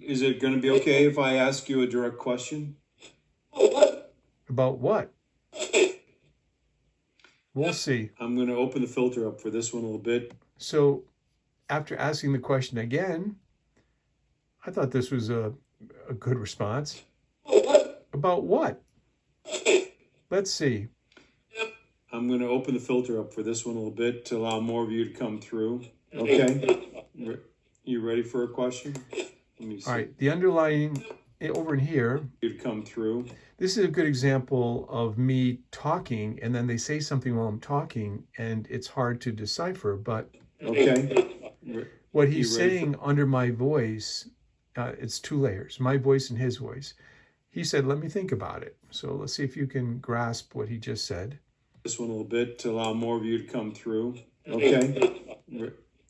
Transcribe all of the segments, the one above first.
Is it going to be okay if I ask you a direct question? About what? We'll see. I'm going to open the filter up for this one a little bit. So after asking the question again, I thought this was a good response. About what? Let's see. I'm going to open the filter up for this one a little bit to allow more of you to come through. Okay? You ready for a question? Let me see. All right. The underlying over in here. You come through. This is a good example of me talking, and then they say something while I'm talking, and it's hard to decipher. But okay, what he's saying under my voice, it's two layers: my voice and his voice. He said, "Let me think about it." So let's see if you can grasp what he just said. This one a little bit to allow more of you to come through. Okay,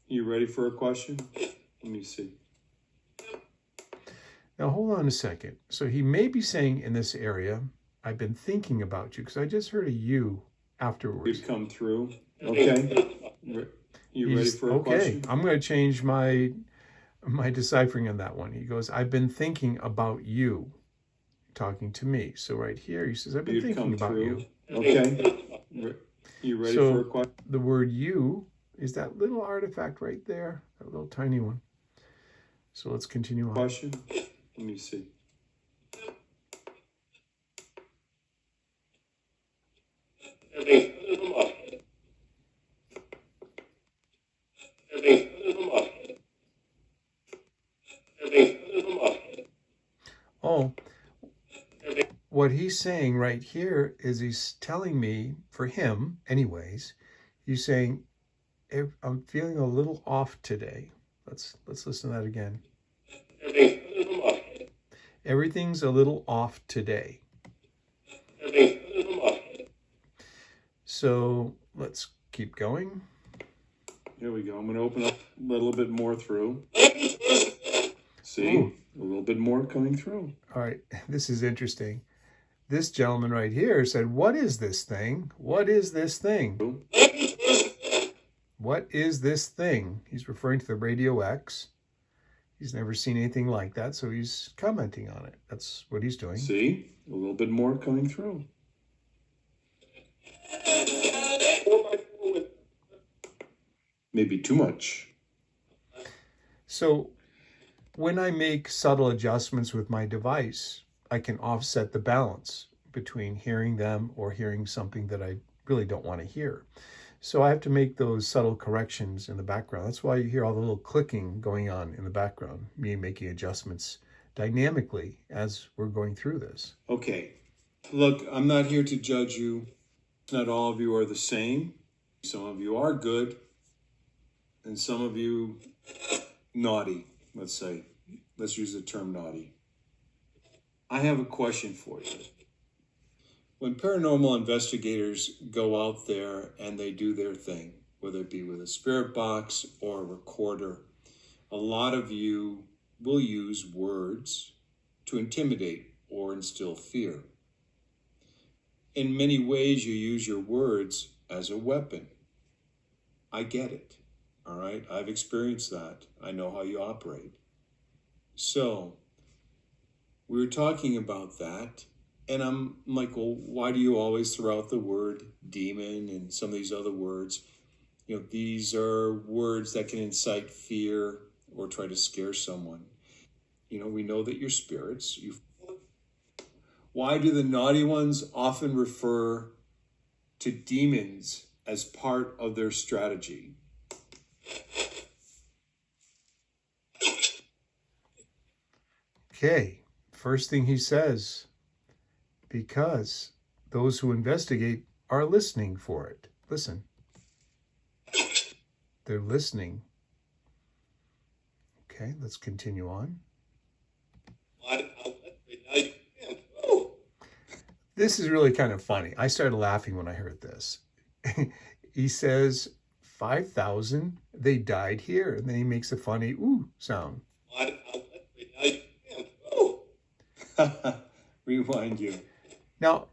you ready for a question? Let me see. Now, hold on a second. So he may be saying in this area, I've been thinking about you, because I just heard a you afterwards. You come through. Okay. You ready for a question? Okay, I'm going to change my deciphering on that one. He goes, I've been thinking about you, talking to me. So right here, he says, I've been thinking about you. Okay. You ready for a question? The word you is that little artifact right there, that little tiny one. So let's continue on. Question? Let me see. Oh, what he's saying right here is he's telling me, for him anyways, he's saying, I'm feeling a little off today. Let's listen to that again. Everything's a little off today. So let's keep going. Here we go. I'm going to open up a little bit more through. See? Ooh. A little bit more coming through. All right. This is interesting. This gentleman right here said, what is this thing? What is this thing? What is this thing? He's referring to the Radio X. He's never seen anything like that, so he's commenting on it. That's what he's doing. See? A little bit more coming through. Maybe too much. So when I make subtle adjustments with my device, I can offset the balance between hearing them or hearing something that I really don't want to hear. So I have to make those subtle corrections in the background. That's why you hear all the little clicking going on in the background, me making adjustments dynamically as we're going through this. Okay. Look, I'm not here to judge you. Not all of you are the same. Some of you are good, and some of you naughty, let's say. Let's use the term naughty. I have a question for you. When paranormal investigators go out there and they do their thing, whether it be with a spirit box or a recorder, a lot of you will use words to intimidate or instill fear. In many ways, you use your words as a weapon. I get it, all right? I've experienced that. I know how you operate. So, we were talking about that, and I'm like, well, why do you always throw out the word demon and some of these other words? You know, these are words that can incite fear or try to scare someone. You know, we know that you're spirits. Why do the naughty ones often refer to demons as part of their strategy? Okay, first thing he says, because those who investigate are listening for it. Listen. They're listening. Okay, let's continue on. This is really kind of funny. I started laughing when I heard this. He says, 5,000, they died here. And then he makes a funny ooh sound. Rewind you. Now,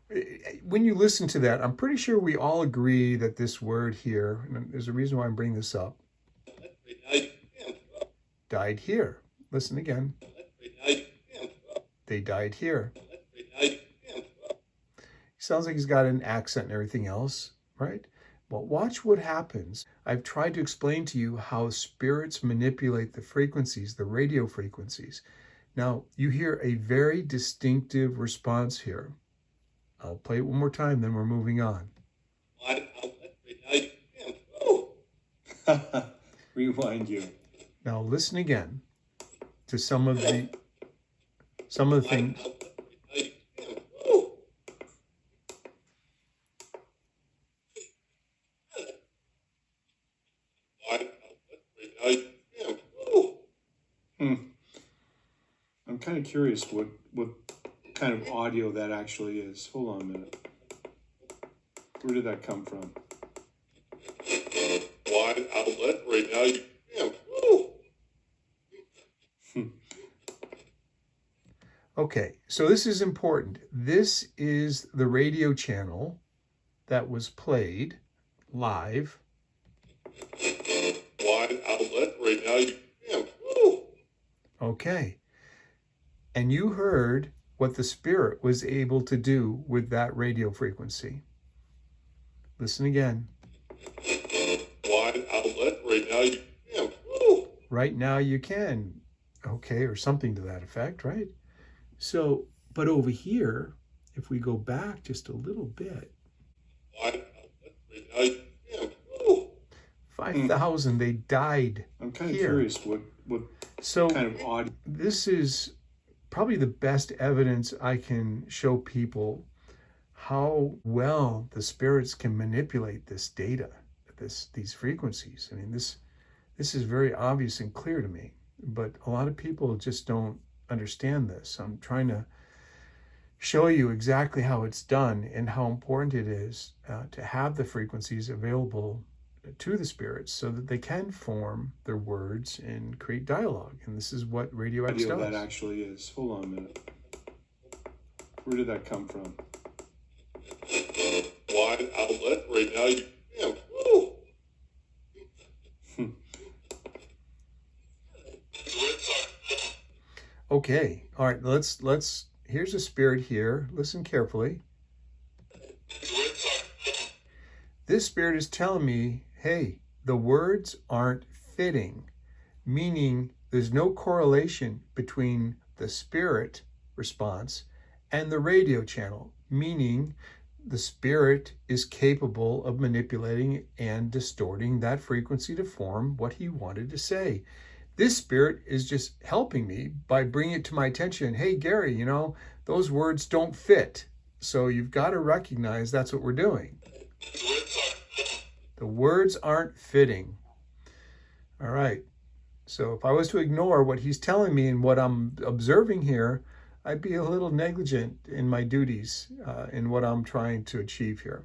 when you listen to that, I'm pretty sure we all agree that this word here, and there's a reason why I'm bringing this up, died here. Listen again. they died here. Sounds like he's got an accent and everything else, right? Well, watch what happens. I've tried to explain to you how spirits manipulate the frequencies, the radio frequencies. Now, you hear a very distinctive response here. I'll play it one more time, then we're moving on. Rewind you. Now listen again to some of the things. I'm kind of curious what kind of audio that actually is. Hold on a minute. Where did that come from? Wide outlet right now. Okay, so this is important. This is the radio channel that was played live. Wide outlet right now. Okay. And you heard what the spirit was able to do with that radio frequency. Listen again. Wide outlet right now. Right now you can. Okay, or something to that effect, right? So, but over here, if we go back just a little bit, 5,000, they died. I'm kind of here. curious what So kind of audio. This is probably the best evidence I can show people how well the spirits can manipulate this data, these frequencies. I mean, this is very obvious and clear to me, but a lot of people just don't understand this. I'm trying to show you exactly how it's done and how important it is to have the frequencies available to the spirits so that they can form their words and create dialogue. And this is what Radio X does. That actually is. Hold on a minute. Where did that come from? Wide outlet right now. Okay, all right, let's here's a spirit here. Listen carefully. This spirit is telling me, hey, the words aren't fitting, meaning there's no correlation between the spirit response and the radio channel, meaning the spirit is capable of manipulating and distorting that frequency to form what he wanted to say. This spirit is just helping me by bringing it to my attention. Hey, Gary, you know, those words don't fit. So you've got to recognize that's what we're doing. The words aren't fitting. All right. So if I was to ignore what he's telling me and what I'm observing here, I'd be a little negligent in my duties in what I'm trying to achieve here.